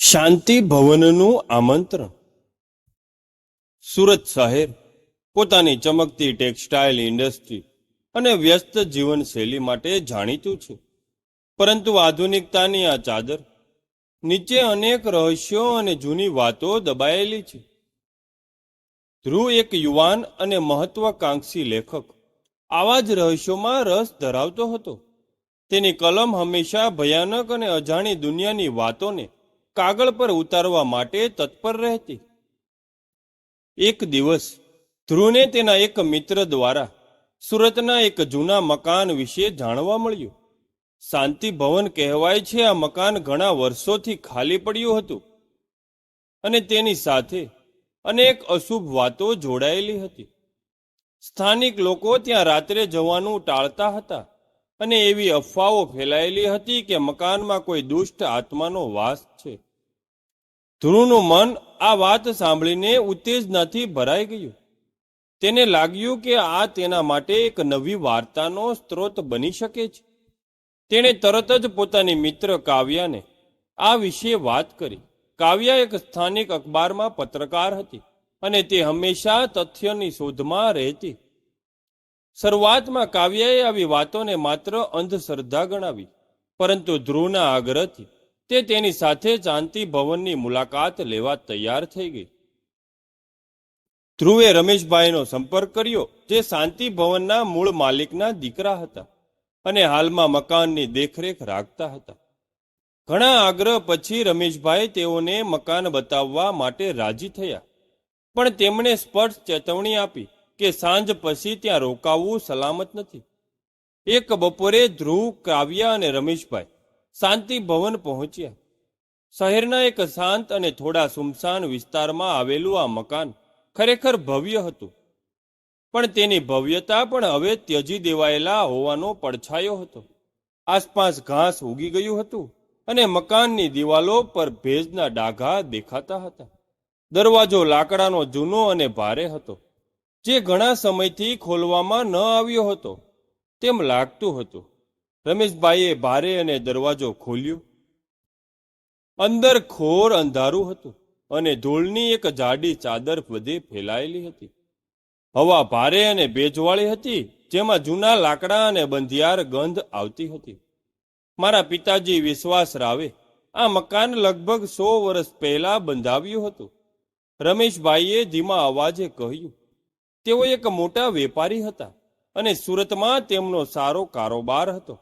શાંતિ ભવનનું આમંત્રણ. સુરત શહેર પોતાની ચમકતી ટેક્સટાઇલ ઇન્ડસ્ટ્રી અને વ્યસ્ત જીવનશૈલી માટે જાણીતું છે, પરંતુ આધુનિકતાની આ ચાદર નીચે અનેક રહસ્યો અને જૂની વાતો દબાયેલી છે. ધ્રુવ એક યુવાન અને મહત્વાકાંક્ષી લેખક આવા જ રહસ્યોમાં રસ ધરાવતો હતો. તેની કલમ હંમેશા ભયાનક અને અજાણી દુનિયાની વાતોને કાગળ પર ઉતારવા માટે તત્પર રહેતી. એક દિવસ ધ્રુવને તેના એક મિત્ર દ્વારા સુરતના એક જૂના મકાન વિશે જાણવા મળ્યું. શાંતિ ભવન કહેવાય છે. આ મકાન ઘણા વર્ષોથી ખાલી પડ્યું હતું અને તેની સાથે અનેક અશુભ વાતો જોડાયેલી હતી. સ્થાનિક લોકો ત્યાં રાત્રે જવાનું ટાળતા હતા અને એવી અફવાઓ ફેલાયેલી હતી કે મકાનમાં કોઈ દુષ્ટ આત્માનો વાસ છે. ધ્રુવનું મન આ વાત સાંભળીને ઉત્તેજનાથી ભરાઈ ગયું. તેને લાગ્યું કે આ તેના માટે એક નવી વાર્તાનો સ્ત્રોત બની શકે છે. તેણે તરત જ પોતાની મિત્ર કાવ્યાને આ વિશે વાત કરી. કાવ્યા એક સ્થાનિક અખબારમાં પત્રકાર હતી અને તે હંમેશા તથ્યની શોધમાં રહેતી. શરૂઆતમાં કાવ્યાએ આવી વાતોને માત્ર અંધશ્રદ્ધા ગણાવી, પરંતુ ધ્રુવના આગ્રહથી તે તેની સાથે શાંતિ ભવનની મુલાકાત લેવા તૈયાર થઈ ગઈ. ધ્રુવે રમેશભાઈનો સંપર્ક કર્યો, જે શાંતિ ભવનના મૂળ માલિકના દીકરા હતા અને હાલમાં મકાનની દેખરેખ રાખતા હતા. ઘણા આગ્રહ પછી રમેશભાઈ તેઓને મકાન બતાવવા માટે રાજી થયા, પણ તેમણે સ્પષ્ટ ચેતવણી આપી કે સાંજ પછી ત્યાં રોકાવું સલામત નથી. એક બપોરે ધ્રુવ, કાવ્યા અને રમેશભાઈ શાંતિ ભવન પહોંચ્યા. શહેરના એક શાંત અને થોડા સુમસાન વિસ્તારમાં આવેલું આ મકાન ખરેખર ભવ્ય હતું, પણ તેની ભવ્યતા પણ હવે ત્યજી દેવાયેલા હોવાનો પડછાયો હતો. આસપાસ ઘાસ ઉગી ગયું હતું અને મકાનની દિવાલો પર ભેજના ડાઘા દેખાતા હતા. દરવાજો લાકડાનો જૂનો અને ભારે હતો, જે ઘણા સમયથી ખોલવામાં ન આવ્યો હતો તેમ લાગતું હતું. રમેશભાઈએ ભારે અને દરવાજો ખોલ્યો. અંદર ઘોર અંધારું હતું અને ધૂળની એક જાડી ચાદર બધે ફેલાયેલી હતી. હવા ભારે અને ભેજવાળી હતી, જેમાં જૂના લાકડા અને બંધિયાર ગંધ આવતી હતી. મારા પિતાજી વિશ્વાસ રાવે આ મકાન લગભગ 100 વર્ષ પહેલા બંધાવ્યું હતું, રમેશભાઈએ ધીમા અવાજે કહ્યું. તેઓ એક મોટા વેપારી હતા અને સુરતમાં તેમનો સારો કારોબાર હતો,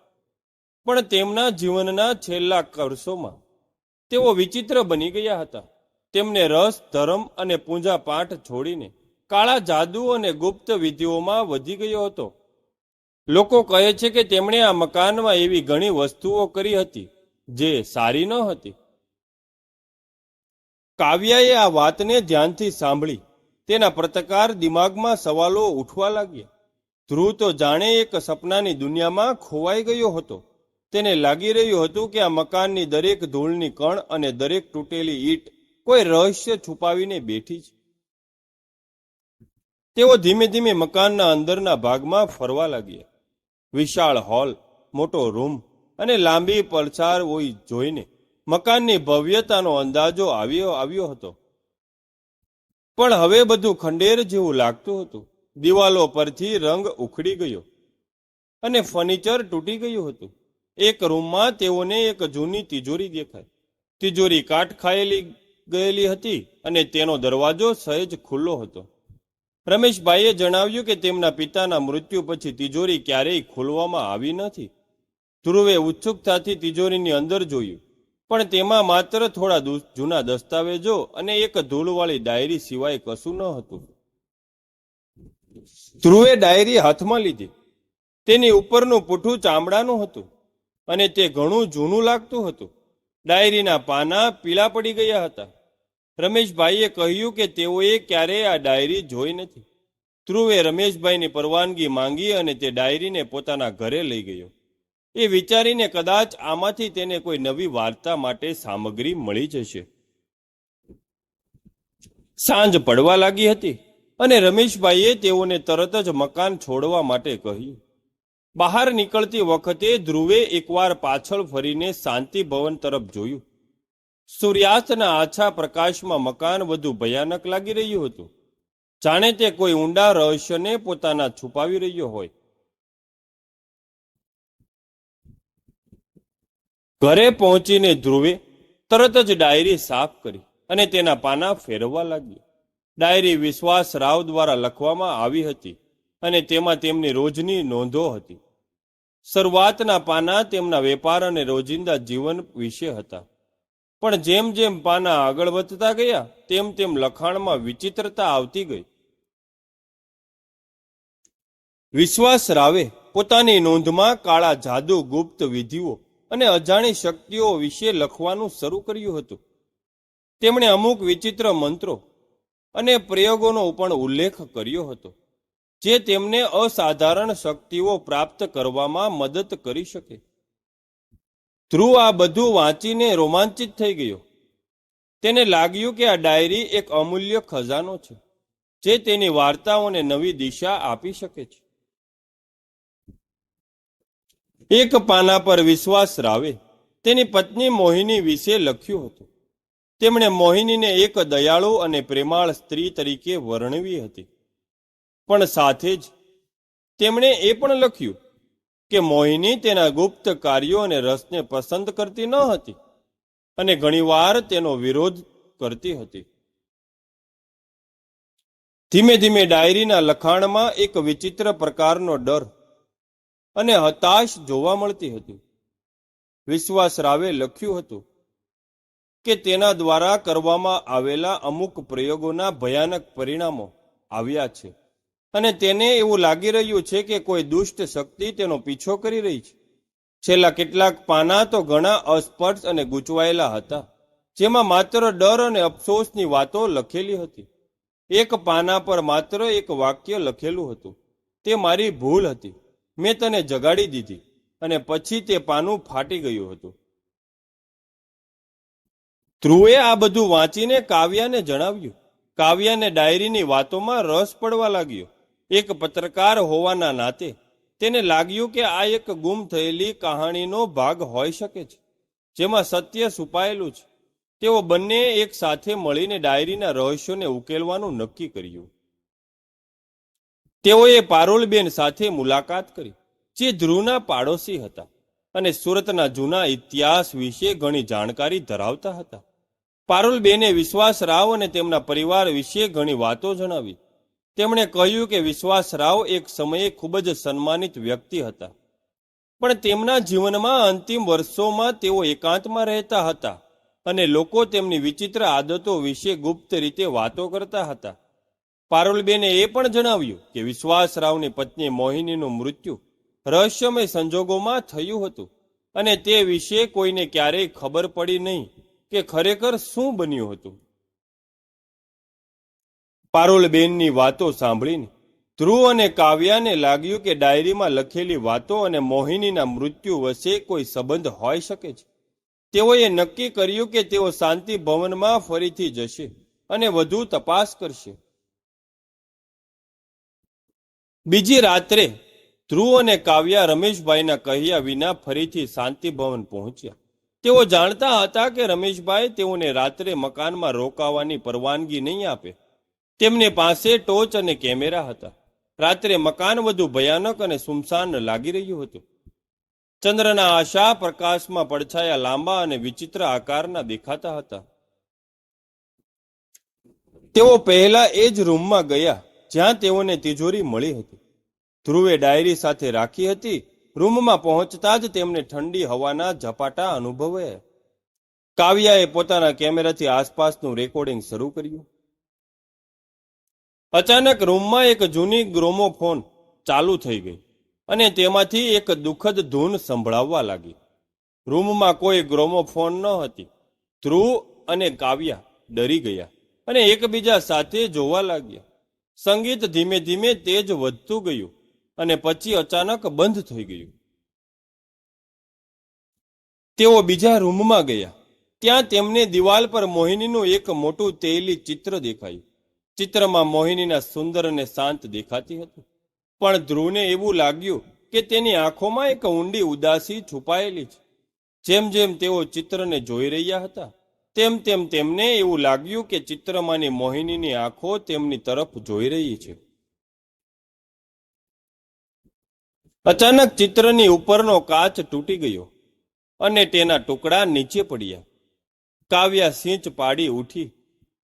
પણ તેમના જીવનના છેલ્લા વર્ષોમાં તેઓ વિચિત્ર બની ગયા હતા. તેમને રસ, ધર્મ અને પૂજા પાઠ છોડીને કાળા જાદુ અને ગુપ્ત વિધિઓમાં વધી ગયો હતો. લોકો કહે છે કે તેમણે આ મકાનમાં એવી ઘણી વસ્તુઓ કરી હતી જે સારી ન હતી. કાવ્યાએ આ વાતને ધ્યાનથી સાંભળી. તેના પ્રતિકાર દિમાગમાં સવાલો ઉઠવા લાગ્યા. ધ્રુવ તો જાણે એક સપનાની દુનિયામાં ખોવાઈ ગયો હતો. તેને લાગી રહ્યું હતું કે આ મકાનની દરેક ધૂળની કણ અને દરેક તૂટેલી ઈંટ કોઈ રહસ્ય છુપાવીને બેઠી છે. તેઓ ધીમે ધીમે મકાનના અંદરના ભાગમાં ફરવા લાગ્યા. વિશાળ હોલ, મોટો રૂમ અને લાંબી પડછાયોઈ જોઈને મકાનની ભવ્યતાનો અંદાજો આવ્યો હતો. પણ હવે બધું ખંડેર જેવું લાગતું હતું. દિવાલો પરથી રંગ ઉખડી ગયો અને ફર્નિચર તૂટી ગયું હતું. એક રૂમમાં તેઓને એક જૂની તિજોરી દેખાઈ. તિજોરી કાટ ખાયેલી ગયેલી હતી અને તેનો દરવાજો સહેજ ખુલ્લો હતો. રમેશભાઈએ જણાવ્યું કે તેમના પિતાના મૃત્યુ પછી તિજોરી ક્યારેય ખોલવામાં આવી નથી. ધ્રુવે ઉત્સુકતાથી તિજોરીની અંદર જોયું, પણ તેમાં માત્ર થોડા જૂના દસ્તાવેજો અને એક ધૂળવાળી ડાયરી સિવાય કશું ન હતું. ધ્રુવે ડાયરી હાથમાં લીધી. તેની ઉપરનું પૂઠું ચામડાનું હતું અને તે ઘણું જૂનું લાગતું હતું. ડાયરીના પાના પીળા પડી ગયા હતા. રમેશભાઈએ કહ્યું કે તેઓએ ક્યારેય આ ડાયરી જોઈ નથી. ધ્રુવે રમેશભાઈની પરવાનગી માંગી અને તે ડાયરીને પોતાના ઘરે લઈ ગયો, એ વિચારીને કદાચ આમાંથી તેને કોઈ નવી વાર્તા માટે સામગ્રી મળી જશે. સાંજ પડવા લાગી હતી અને રમેશભાઈએ તેઓને તરત જ મકાન છોડવા માટે કહ્યું. બહાર નીકળતી વખતે ધ્રુવે એકવાર પાછળ ફરીને શાંતિ ભવન તરફ જોયું. સૂર્યાસ્તના આછા પ્રકાશમાં મકાન વધુ ભયાનક લાગી રહ્યું હતું, જાણે તે કોઈ ઊંડા રહસ્યને પોતાના છુપાવી રહ્યો હોય. ઘરે પહોંચીને ધ્રુવે તરત જ ડાયરી સાફ કરી અને તેના પાના ફેરવવા લાગ્યો. ડાયરી વિશ્વાસ રાવ દ્વારા લખવામાં આવી હતી અને તેમાં તેમની રોજની નોંધો હતી. શરૂઆતના પાના તેમના વેપાર અને રોજિંદા જીવન વિશે હતા, પણ જેમ જેમ પાના આગળ વધતા ગયા તેમ તેમ લખાણમાં વિચિત્રતા આવતી ગઈ. વિશ્વાસ રાવે પોતાની નોંધમાં કાળા જાદુ, ગુપ્ત વિધિઓ અને અજાણી શક્તિઓ વિશે લખવાનું શરૂ કર્યું હતું. તેમણે અમુક વિચિત્ર મંત્રો અને પ્રયોગોનો પણ ઉલ્લેખ કર્યો હતો, જે તેમને અસાધારણ શક્તિઓ પ્રાપ્ત કરવામાં મદદ કરી શકે. ધ્રુવ આ બધું વાંચીને રોમાંચિત થઈ ગયો. તેને લાગ્યું કે આ ડાયરી એક અમૂલ્ય ખજાનો છે, જે તેની વાર્તાઓને નવી દિશા આપી શકે છે. એક પાના પર વિશ્વાસ રાવે તેની પત્ની મોહિની વિશે લખ્યું હતું. તેમણે મોહિનીને એક દયાળુ અને પ્રેમાળ સ્ત્રી તરીકે વર્ણવી હતી, પણ સાથે જ તેમણે એ પણ લખ્યું કે મોહિની તેના ગુપ્ત કાર્યો અને રસને પસંદ કરતી ન હતી અને ઘણીવાર તેનો વિરોધ કરતી હતી. ધીમે ધીમે ડાયરીના લખાણમાં એક વિચિત્ર પ્રકારનો ડર અને હતાશ જોવા મળતી હતી. વિશ્વાસ રાવે લખ્યું હતું કે તેના દ્વારા કરવામાં આવેલા અમુક પ્રયોગોના ભયાનક પરિણામો આવ્યા છે અને તેને એવું લાગી રહ્યું છે કે કોઈ દુષ્ટ શક્તિ તેનો પીછો કરી રહી છે. છેલ્લા કેટલાક પાના તો ઘણા અસ્પષ્ટ અને ગૂંચવાયેલા હતા, જેમાં માત્ર ડર અને અફસોસની વાતો લખેલી હતી. એક પાના પર માત્ર એક વાક્ય લખેલું હતું, તે મારી ભૂલ હતી, મેં તને જગાડી દીધી, અને પછી તે પાનું ફાટી ગયું હતું. ધ્રુવે આ બધું વાંચીને કાવ્યાને જણાવ્યું. કાવ્યાને ડાયરીની વાતોમાં રસ પડવા લાગ્યો. એક પત્રકાર હોવાના નાતે તેને લાગ્યું કે આ એક ગુમ થયેલી કહાણીનો ભાગ હોઈ શકે છે, જેમાં સત્ય છુપાયેલું છે. તેઓ બંને એક સાથે મળીને ડાયરીના રહસ્યોને ઉકેલવાનું નક્કી કર્યું. તેઓએ પારુલબેન સાથે મુલાકાત કરી, જે ધ્રુવના પાડોશી હતા અને સુરતના જૂના ઇતિહાસ વિશે ઘણી જાણકારી ધરાવતા હતા. પારુલબેને વિશ્વાસ રાવ અને તેમના પરિવાર વિશે ઘણી વાતો જણાવી. તેમણે કહ્યું કે વિશ્વાસ રાવ એક સમયે ખૂબ જ સન્માનિત વ્યક્તિ હતા, પણ તેમના જીવનમાં અંતિમ વર્ષોમાં તેઓ એકાંતમાં રહેતા હતા અને લોકો તેમની વિચિત્ર આદતો વિશે ગુપ્ત રીતે વાતો કરતા હતા. પારુલબેને એ પણ જણાવ્યું કે વિશ્વાસ રાવની પત્ની મોહિનીનું મૃત્યુ રહસ્યમય સંજોગોમાં થયું હતું અને તે વિશે કોઈને ક્યારેય ખબર પડી નહીં કે ખરેખર શું બન્યું હતું. પારુલબેનની વાતો સાંભળીને ધ્રુવ અને કાવ્યાને લાગ્યું કે ડાયરીમાં લખેલી વાતો અને મોહિનીના મૃત્યુ વચ્ચે કોઈ સંબંધ હોઈ શકે છે. તેઓએ નક્કી કર્યું કે તેઓ શાંતિ ભવનમાં ફરીથી જશે અને વધુ તપાસ કરશે. બીજી રાત્રે ધ્રુવ અને કાવ્યા રમેશભાઈના કહ્યા વિના ફરીથી શાંતિ ભવન પહોંચ્યા. તેઓ જાણતા હતા કે રમેશભાઈ તેઓને રાત્રે મકાનમાં રોકાવાની પરવાનગી નહીં આપે. તેમની પાસે ટોર્ચ અને કેમેરા હતા. રાત્રે મકાન વધુ ભયાનક અને સુમસાન લાગી રહ્યું હતું. ચંદ્રના આશા પ્રકાશમાં પડછાયા લાંબા અને વિચિત્ર આકારના દેખાતા હતા. તેઓ પહેલા એ જ રૂમમાં ગયા જ્યાં તેઓને તિજોરી મળી હતી. ધ્રુવે ડાયરી સાથે રાખી હતી. રૂમમાં પહોંચતા જ તેમને ઠંડી હવાના ઝપાટા અનુભવાયા. કાવ્યાએ પોતાના કેમેરાથી આસપાસનું રેકોર્ડિંગ શરૂ કર્યું. અચાનક રૂમમાં એક જૂની ગ્રામોફોન ચાલુ થઈ ગઈ અને તેમાંથી એક દુઃખદ ધૂન સંભળાવવા લાગી. રૂમમાં કોઈ ગ્રામોફોન ન હતી. ધ્રુવ અને કાવ્યા ડરી ગયા અને એકબીજા સાથે જોવા લાગ્યા. સંગીત ધીમે ધીમે તેજ વધતું ગયું અને પછી અચાનક બંધ થઈ ગયું. તેઓ બીજા રૂમમાં ગયા. ત્યાં તેમને દિવાલ પર મોહિનીનું એક મોટું તેલી ચિત્ર દેખાયું. ચિત્રમાં મોહિનીના સુંદર અને શાંત દેખાતી હતી, પણ ધ્રુવને એવું લાગ્યું કે તેની આંખોમાં એક ઊંડી ઉદાસી છુપાયેલી છે. જેમ જેમ તેઓ ચિત્રને જોઈ રહ્યા હતા તેમ તેમ તેમને એવું લાગ્યું કે ચિત્રમાંની મોહિનીની આંખો તેમની તરફ જોઈ રહી છે. અચાનક ચિત્રની ઉપરનો કાચ તૂટી ગયો અને તેના ટુકડા નીચે પડ્યા. કાવ્યા સિંચ પાડી ઉઠી.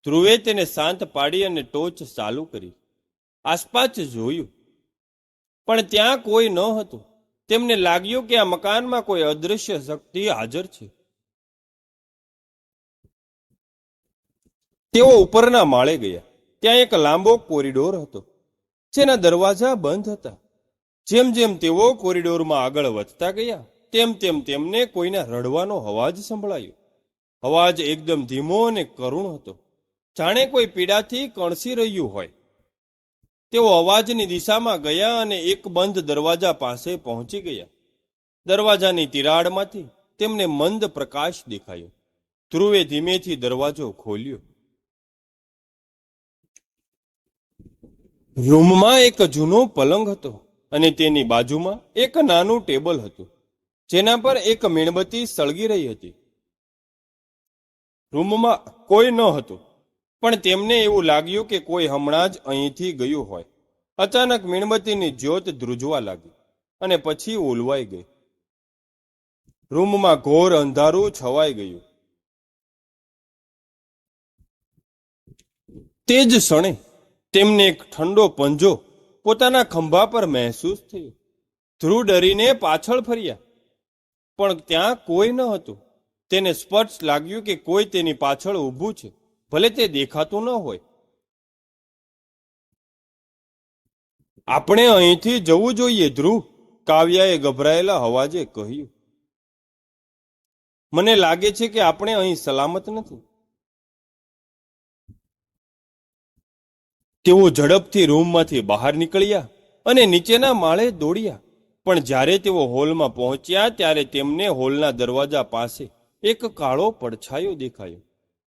ધ્રુવે તેને શાંત પાડી અને ટોચ ચાલુ કરી. આસપાસ જોયું, પણ ત્યાં કોઈ ન હતું. તેમને લાગ્યું કે આ મકાનમાં કોઈ અદૃશ્ય શક્તિ હાજર છે. તેઓ ઉપરના માળે ગયા. ત્યાં એક લાંબો કોરિડોર હતો, જેના દરવાજા બંધ હતા. જેમ જેમ તેઓ કોરિડોરમાં આગળ વધતા ગયા, તેમ તેમ તેમને કોઈના રડવાનો અવાજ સંભળાયો. અવાજ એકદમ ધીમો અને કરુણ હતો, જાણે કોઈ પીડાથી કણસી રહ્યું હોય. તેઓ અવાજની દિશામાં ગયા અને એક બંધ દરવાજા પાસે પહોંચી ગયા. દરવાજાની તિરાડમાંથી તેમને મંદ પ્રકાશ દેખાયો. ધ્રુવે ધીમેથી દરવાજો ખોલ્યો. રૂમમાં એક જૂનો પલંગ હતો અને તેની બાજુમાં એક નાનું ટેબલ હતું, જેના પર એક મીણબત્તી સળગી રહી હતી. રૂમમાં કોઈ ન હતું, પણ તેમને એવું લાગ્યું કે કોઈ હમણાં જ અહીંથી ગયું હોય. અચાનક મીણબત્તીની જ્યોત ધ્રુજવા લાગી અને પછી ઓલવાઈ ગઈ. રૂમમાં ઘોર અંધારું છવાઈ ગયું. તે જ ક્ષણે તેમને એક ઠંડો પંજો પોતાના ખંભા પર મહેસૂસ થયો. ધ્રુવ ડરીને પાછળ ફર્યા, પણ ત્યાં કોઈ ન હતું. તેને સ્પષ્ટ લાગ્યું કે કોઈ તેની પાછળ ઊભું છે, ભલે તે દેખાતું ન હોય. આપણે અહીંથી જવું જોઈએ ધ્રુવ, કાવ્યાએ ગભરાયેલા અવાજે કહ્યું. મને લાગે છે કે આપણે અહીં સલામત નથી. તેઓ ઝડપથી રૂમમાંથી બહાર નીકળ્યા અને નીચેના માળે દોડ્યા. પણ જ્યારે તેઓ હોલમાં પહોંચ્યા ત્યારે તેમને હોલના દરવાજા પાસે એક કાળો પડછાયો દેખાયો.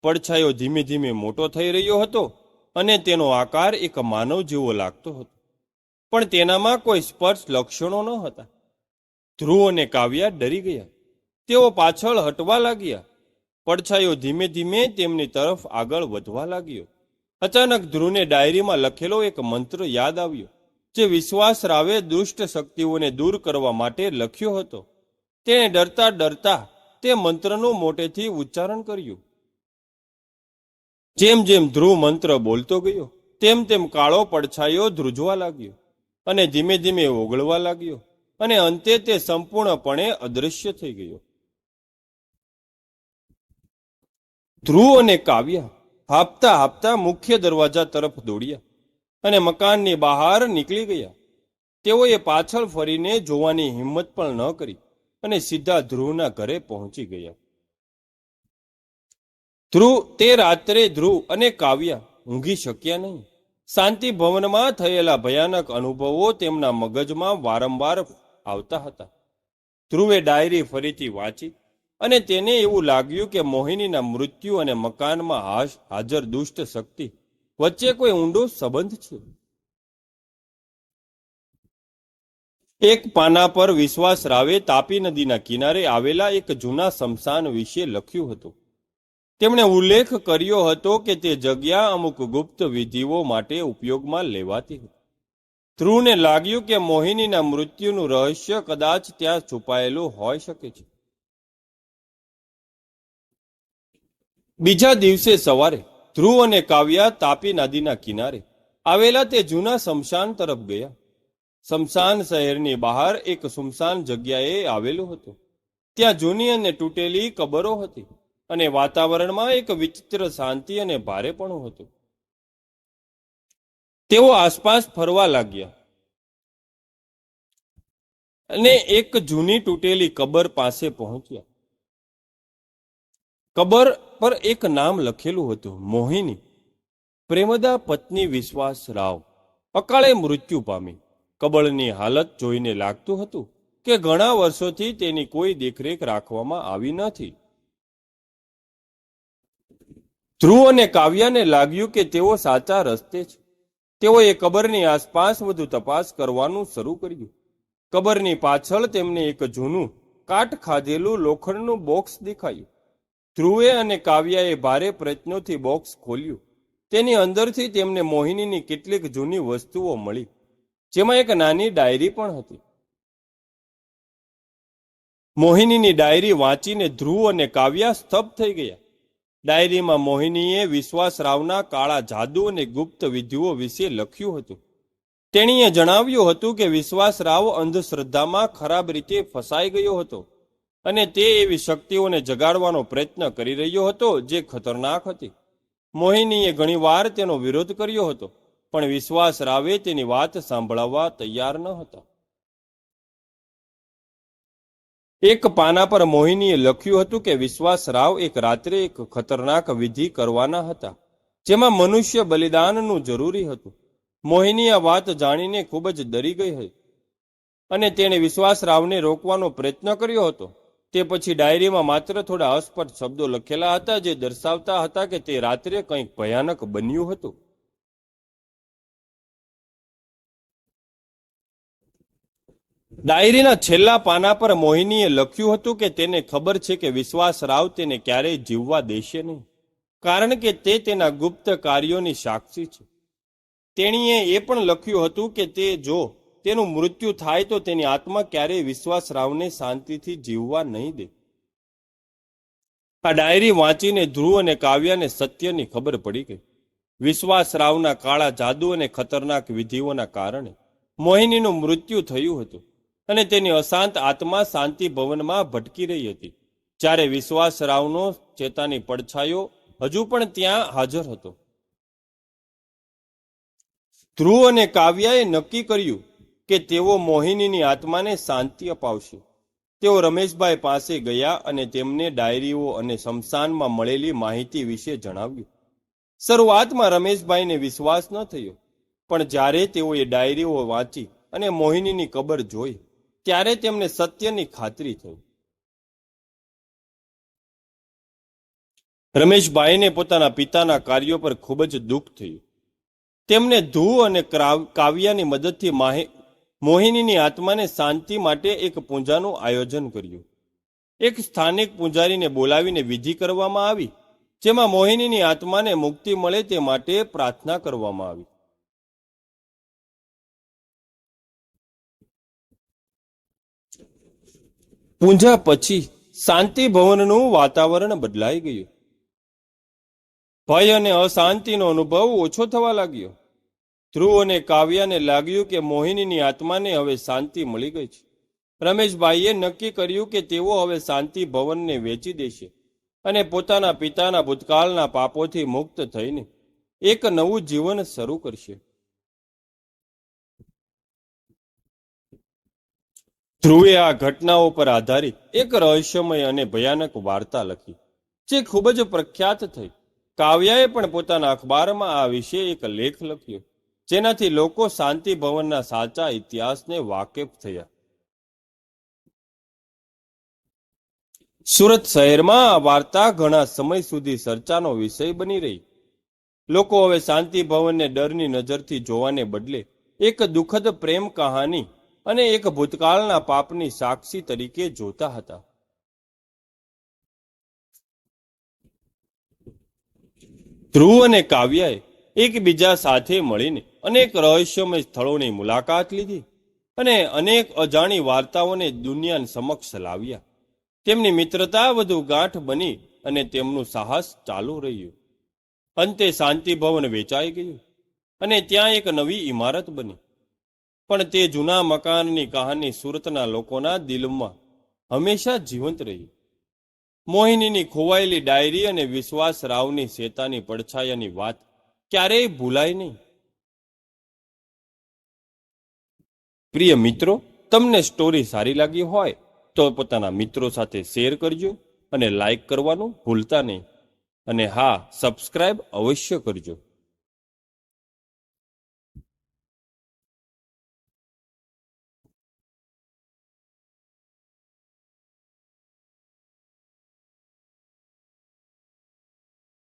પડછાયો ધીમે ધીમે મોટો થઈ રહ્યો હતો અને તેનો આકાર એક માનવ જેવો લાગતો હતો, પણ તેનામાં કોઈ સ્પષ્ટ લક્ષણો ન હતા. ધ્રુવ અને કાવ્યા ડરી ગયા. તેઓ પાછળ હટવા લાગ્યા. પડછાયો ધીમે ધીમે તેમની તરફ આગળ વધવા લાગ્યો. અચાનક ધ્રુવને ડાયરીમાં લખેલો એક મંત્ર યાદ આવ્યો, જે વિશ્વાસ રાવે દુષ્ટ શક્તિઓને દૂર કરવા માટે લખ્યો હતો. તેણે ડરતા ડરતા તે મંત્રનું મોટેથી ઉચ્ચારણ કર્યું. જેમ જેમ ધ્રુવ મંત્ર બોલતો ગયો, તેમ તેમ કાળો પડછાયો ધ્રુજવા લાગ્યો અને ધીમે ધીમે ઓગળવા લાગ્યો અને અંતે તે સંપૂર્ણપણે અદૃશ્ય થઈ ગયો. ધ્રુવ અને કાવ્યા હાંફતા હાંફતા મુખ્ય દરવાજા તરફ દોડ્યા અને મકાનની બહાર નીકળી ગયા. તેઓએ પાછળ ફરીને જોવાની હિંમત પણ ન કરી અને સીધા ધ્રુવના ઘરે પહોંચી ગયા. તે રાત્રે ધ્રુવ અને કાવ્યા ઊંઘી શક્યા નહીં. શાંતિ ભવનમાં થયેલા ભયાનક અનુભવો તેમના મગજમાં વારંવાર આવતા હતા. ધ્રુવે ડાયરી ફરીથી વાંચી અને તેને એવું લાગ્યું કે મોહિનીના મૃત્યુ અને મકાનમાં હાજર દુષ્ટ શક્તિ વચ્ચે કોઈ ઊંડો સંબંધ છે. એક પાના પર વિશ્વાસ રાવે તાપી નદીના કિનારે આવેલા એક જૂના સ્મશાન વિશે લખ્યું હતું. તેમણે ઉલ્લેખ કર્યો હતો કે તે જગ્યા અમુક ગુપ્ત વિધિઓ માટે ઉપયોગમાં લેવાતી હતી. ધ્રુવને લાગ્યું કે મોહિનીના મૃત્યુનું રહસ્ય કદાચ ત્યાં છુપાયેલું હોઈ શકે છે. બીજા દિવસે સવારે ધ્રુવ અને કાવ્યા તાપી નદીના કિનારે આવેલા તે જૂના સ્મશાન તરફ ગયા. સ્મશાન શહેરની બહાર એક સુમસાન જગ્યાએ આવેલું હતું. ત્યાં જૂની અને તૂટેલી કબરો હતી અને વાતાવરણમાં એક વિચિત્ર શાંતિ અને ભારેપણું હતું. તેઓ આસપાસ ફરવા લાગ્યા અને એક જૂની તૂટેલી કબર પાસે પહોંચ્યા. કબર પર એક નામ લખેલું હતું, મોહિની. પ્રેમદા પત્ની વિશ્વાસ રાવ અકાળે મૃત્યુ પામી. કબરની હાલત જોઈને લાગતું હતું કે ઘણા વર્ષોથી તેની કોઈ દેખરેખ રાખવામાં આવી નથી. ધ્રુવ અને કાવ્યાને લાગ્યું કે તેઓ સાચા રસ્તે છે. તેઓએ કબરની આસપાસ વધુ તપાસ કરવાનું શરૂ કર્યું. કબરની પાછળ તેમને એક જૂનું કાટ ખાધેલું લોખંડનું બોક્સ દેખાયું. ધ્રુવે અને કાવ્યાએ ભારે પ્રયત્નોથી બોક્સ ખોલ્યું. તેની અંદરથી તેમને મોહિનીની કેટલીક જૂની વસ્તુઓ મળી, જેમાં એક નાની ડાયરી પણ હતી. મોહિનીની ડાયરી વાંચીને ધ્રુવ અને કાવ્યા સ્તબ્ધ થઈ ગયા. ડાયરીમાં મોહિનીએ વિશ્વાસરાવના કાળા જાદુ અને ગુપ્ત વિધિઓ વિશે લખ્યું હતું. તેણીએ જણાવ્યું હતું કે વિશ્વાસરાવ અંધશ્રદ્ધામાં ખરાબ રીતે ફસાઈ ગયો હતો અને તે એવી શક્તિઓને જગાડવાનો પ્રયત્ન કરી રહ્યો હતો જે ખતરનાક હતી. મોહિનીએ ઘણીવાર તેનો વિરોધ કર્યો હતો, પણ વિશ્વાસરાવે તેની વાત સાંભળવા તૈયાર ન હતા. એક પાના પર મોહિનીએ લખ્યું હતું કે વિશ્વાસરાવ એક રાત્રે એક ખતરનાક વિધિ કરવાના હતા, જેમાં મનુષ્ય બલિદાનનું જરૂરી હતું. મોહિની આ વાત જાણીને ખૂબ જ ડરી ગઈ હતી અને તેણે વિશ્વાસરાવને રોકવાનો પ્રયત્ન કર્યો હતો. તે પછી ડાયરીમાં માત્ર થોડા અસ્પષ્ટ શબ્દો લખેલા હતા, જે દર્શાવતા હતા કે તે રાત્રે કંઈક ભયાનક બન્યું હતું. ડાયરીના છેલ્લા પાના પર મોહિનીએ લખ્યું હતું કે તેને ખબર છે કે વિશ્વાસરાવ તેને ક્યારેય જીવવા દેશે નહીં, કારણ કે તે તેના ગુપ્ત કાર્યોની સાક્ષી છે. તેણીએ એ પણ લખ્યું હતું કે તે જો તેનું મૃત્યુ થાય તો તેની આત્મા ક્યારેય વિશ્વાસરાવને શાંતિથી જીવવા નહીં દે. આ ડાયરી વાંચીને ધ્રુવ અને કાવ્યાને સત્યની ખબર પડી ગઈ. વિશ્વાસરાવના કાળા જાદુ અને ખતરનાક વિધિઓના કારણે મોહિનીનું મૃત્યુ થયું હતું અને તેની અશાંત આત્મા શાંતિ ભવનમાં ભટકી રહી હતી, જ્યારે વિશ્વાસરાવનો ચેતાની પડછાયો હજુ પણ ત્યાં હાજર હતો. ધ્રુવ અને કાવ્યાએ નક્કી કર્યું કે તેઓ મોહિનીની આત્માને શાંતિ અપાવશે. તેઓ રમેશભાઈ પાસે ગયા અને તેમને ડાયરીઓ અને શમશાનમાં મળેલી માહિતી વિશે જણાવ્યું. શરૂઆતમાં રમેશભાઈને વિશ્વાસ ન થયો, પણ જ્યારે તેઓએ ડાયરીઓ વાંચી અને મોહિનીની કબર જોઈ, ત્યારે તેમને સત્યની ખાતરી થઈ. રમેશભાઈને પોતાના પિતાના કાર્યો પર ખૂબ જ દુઃખ થયું. તેમને ધ્રુવ અને કાવ્યાની મદદથી મોહિનીની આત્માને શાંતિ માટે એક પૂજાનું આયોજન કર્યું. એક સ્થાનિક પૂજારીને બોલાવીને વિધિ કરવામાં આવી, જેમાં મોહિનીની આત્માને મુક્તિ મળે તે માટે પ્રાર્થના કરવામાં આવી. પૂજા પછી શાંતિ ભવનનું વાતાવરણ બદલાઈ ગયું. ભય અને અશાંતિનો અનુભવ ઓછો થવા લાગ્યો. ધ્રુવ અને કાવ્યાને લાગ્યું કે મોહિનીની આત્માને હવે શાંતિ મળી ગઈ છે. રમેશભાઈએ નક્કી કર્યું કે તેઓ હવે શાંતિ ભવનને વેચી દેશે અને પોતાના પિતાના ભૂતકાળના પાપોથી મુક્ત થઈને એક નવું જીવન શરૂ કરશે. ધ્રુવે આ ઘટનાઓ પર આધારિત એક રહસ્યમય અને ભયાનક વાર્તા લખી, જે ખૂબ જ પ્રખ્યાત થઈ. કાવ્યાએ પણ પોતાના અખબારમાં આ વિશે એક લેખ લખ્યો, જેનાથી લોકો શાંતિ ભવનના સાચા ઇતિહાસને વાકેફ થયા. સુરત શહેરમાં આ વાર્તા ઘણા સમય સુધી ચર્ચાનો વિષય બની રહી. લોકો હવે શાંતિ ભવનને ડરની નજરથી જોવાને બદલે એક દુઃખદ પ્રેમ કહાની અને એક ભૂતકાળના પાપની સાક્ષી તરીકે જોતા હતા. ધ્રુવ અને કાવ્યાએ એકબીજા સાથે મળીને અનેક રહસ્યમય સ્થળોની મુલાકાત લીધી અને અનેક અજાણી વાર્તાઓને દુનિયા સમક્ષ લાવ્યા. તેમની મિત્રતા વધુ ગાઢ બની અને તેમનું સાહસ ચાલુ રહ્યું. અંતે શાંતિ ભવન વેચાઈ ગયું અને ત્યાં એક નવી ઇમારત બની. પણ તે જૂના મકાનની કહાની સુરતના લોકોના દિલમાં હંમેશા જીવંત રહી. મોહિનીની ખોવાયેલી ડાયરી અને વિશ્વાસરાવની શેતાની પડછાયાની વાત ક્યારેય ભૂલાય નહીં. પ્રિય મિત્રો, તમને સ્ટોરી સારી લાગી હોય તો પોતાના મિત્રો સાથે શેર કરજો અને લાઈક કરવાનું ભૂલતા નહીં. અને હા, સબસ્ક્રાઇબ અવશ્ય કરજો.